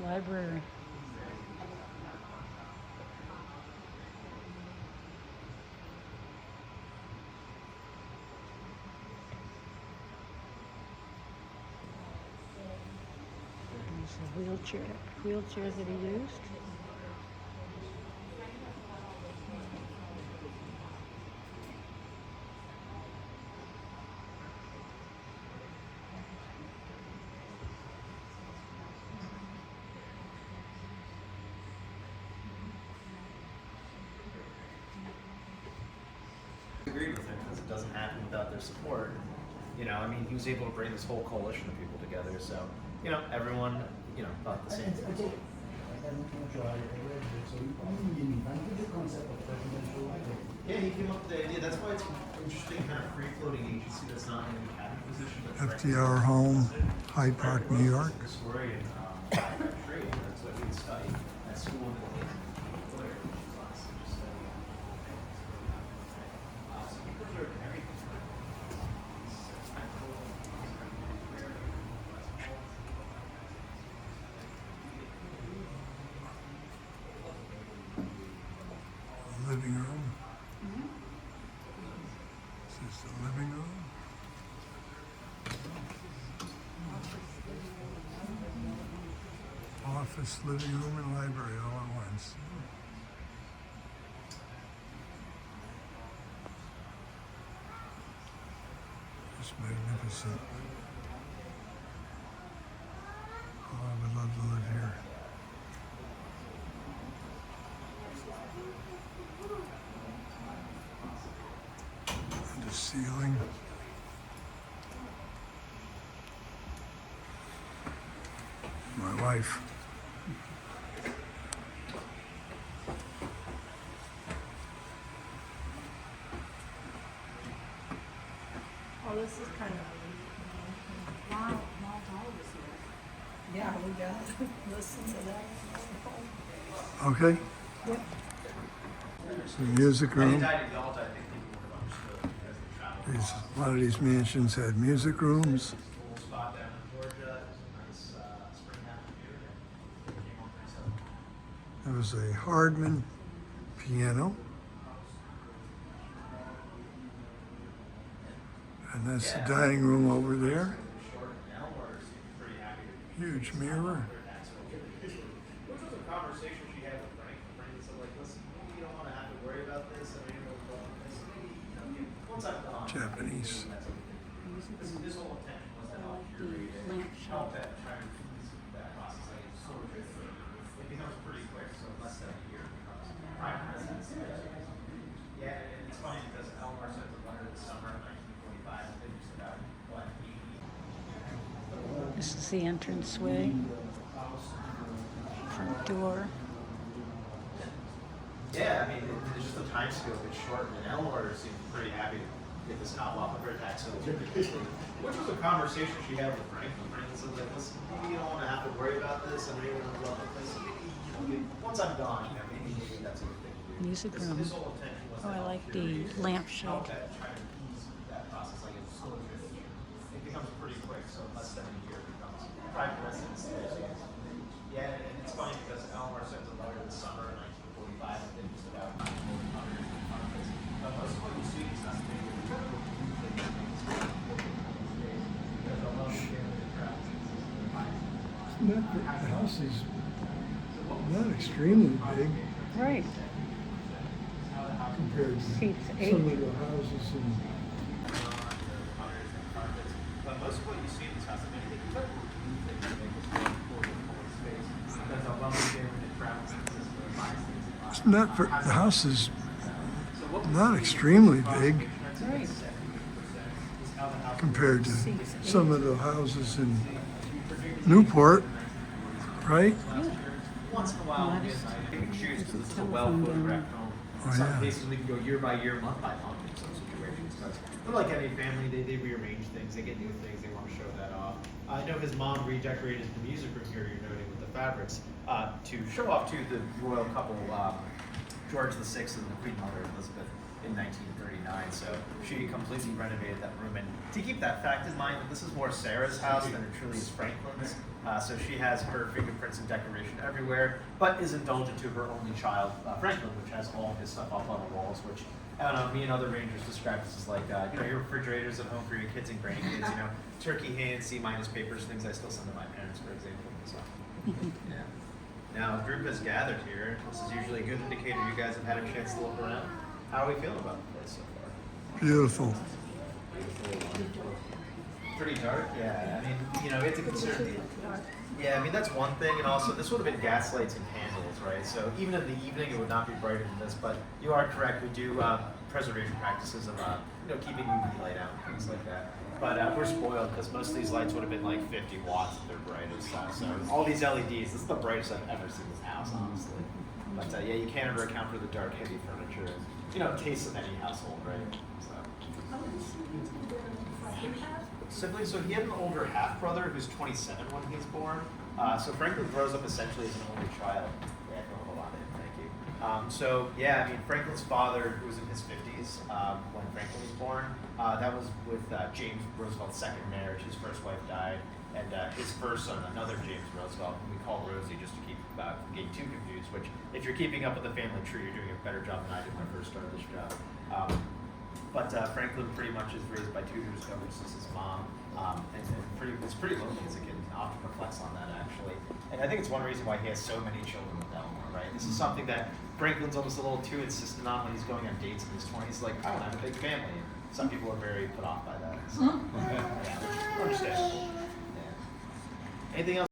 Library. There's a wheelchair that he used. Agree with him because it doesn't happen without their support. You know, I mean, he was able to bring this whole coalition of people together. So, you know, everyone, you know, thought the same thing. Yeah, he came up with the idea. That's why it's an interesting kind of free-floating agency that's not in a cabinet position. FDR home, Hyde Park, New York. Story and trade. That's what he studied at school. Living room. This is the living room. Office, living room, and library all at once. Just magnificent. Oh, I would love to live here. The ceiling. My wife. Oh, this is kind of wow. Not all of us here. Yeah, we got to listen to that. Okay. Yep. So music And he room. died in Delta. I think people would have understood as they traveled. A lot of these mansions had music rooms. Cool spot down in Georgia. Nice spring atmosphere. And it came on nice up. There was a Hardman piano. And that's the dining room over there. Short and Elmore seemed pretty happy to Huge mirror. which was a conversation she had with Frank. Frank said, like, listen, maybe you don't want to have to worry about this. I mean, once I'm gone, Japanese. that's everything. This whole intention was to help curate it, help that try to ease that process. Like, it's sort of, it becomes pretty quick, so less than a year becomes private residence. Yeah, and it's funny because Elmore sent a letter this summer in 1945, and they just about, what, 80 This is the entranceway. Front door. Yeah, I mean, it's just the time scale gets shortened, and Eleanor seemed pretty happy to get this cop off of her tax bill. Which was a conversation she had with Frank. Frank said, like, listen, maybe you don't want to have to worry about this, and maybe you're going to love this. Once I'm gone, you know, maybe that's a good thing to do. Music room. This whole intention was Oh, I like the lampshade. help that, try to ease that process, like it's slow transition. It becomes pretty quick, so less than a year becomes private residence. Yeah, and it's funny because Elmore sent a letter this summer in 1945, and then just about most of what you see is not The house is not extremely big Right. compared to Seats eight. some of the houses in But most of what you see in this house, I mean, I think because a wealthy family that travels and buys things. it's not the house is not extremely big Right. compared to some of the houses in Newport, right? Once in a while, we get an item we choose because this is a well-photographed home. In Oh, some yeah. cases, we can go year by year, month by month in some situations. But like any family, they rearrange things, they get new things, they want to show that off. I know his mom redecorated the music room here, you're noting, with the fabrics, to show off to the royal couple, George VI and the Queen Mother, Elizabeth. in 1939. So she completely renovated that room. And to keep that fact in mind, this is more Sarah's house than it truly is Franklin's. So she has her fingerprints and decoration everywhere, but is indulgent to her only child, Franklin, which has all his stuff up on the walls, which, I don't know, me and other rangers describe this as like, your refrigerators at home for your kids and grandkids, turkey hands, C- papers, things I still send to my parents, for example. So, yeah. Now, a group has gathered here. This is usually a good indicator you guys have had a chance to look around. How are we feeling about the place so far? Beautiful. Pretty dark, yeah. I mean, it's a concern. Yeah, I mean, that's one thing, and also this would have been gas lights and candles, right? So even in the evening, it would not be brighter than this, but you are correct. We do preservation practices of, keeping UV light out and things like that. But we're spoiled because most of these lights would have been like 50 watts at their brightest. So all these LEDs, this is the brightest I've ever seen this house, honestly. But yeah, you can't ever account for the dark, heavy furniture and, tastes of any household, right? So. Siblings, so he had an older half-brother who's 27 when he's born. So Franklin grows up essentially as an only child. Yeah, hold on in, thank you. So yeah, I mean, Franklin's father, who was in his 50s when Franklin was born, that was with James Roosevelt's second marriage. His first wife died, and his first son, another James Roosevelt, whom we call Rosie just to keep getting too confused, which if you're keeping up with the family tree, you're doing a better job than I did when I first started this job. But Franklin pretty much is raised by two discovered since his mom, and it's pretty lonely as a kid. Often reflects on that actually, and I think it's one reason why he has so many children with Eleanor. Right, this is something that Franklin's almost a little too insistent on when he's going on dates in his 20s. Like, I want to have a big family. And some people are very put off by that. So, yeah, understandable. Yeah. Anything else?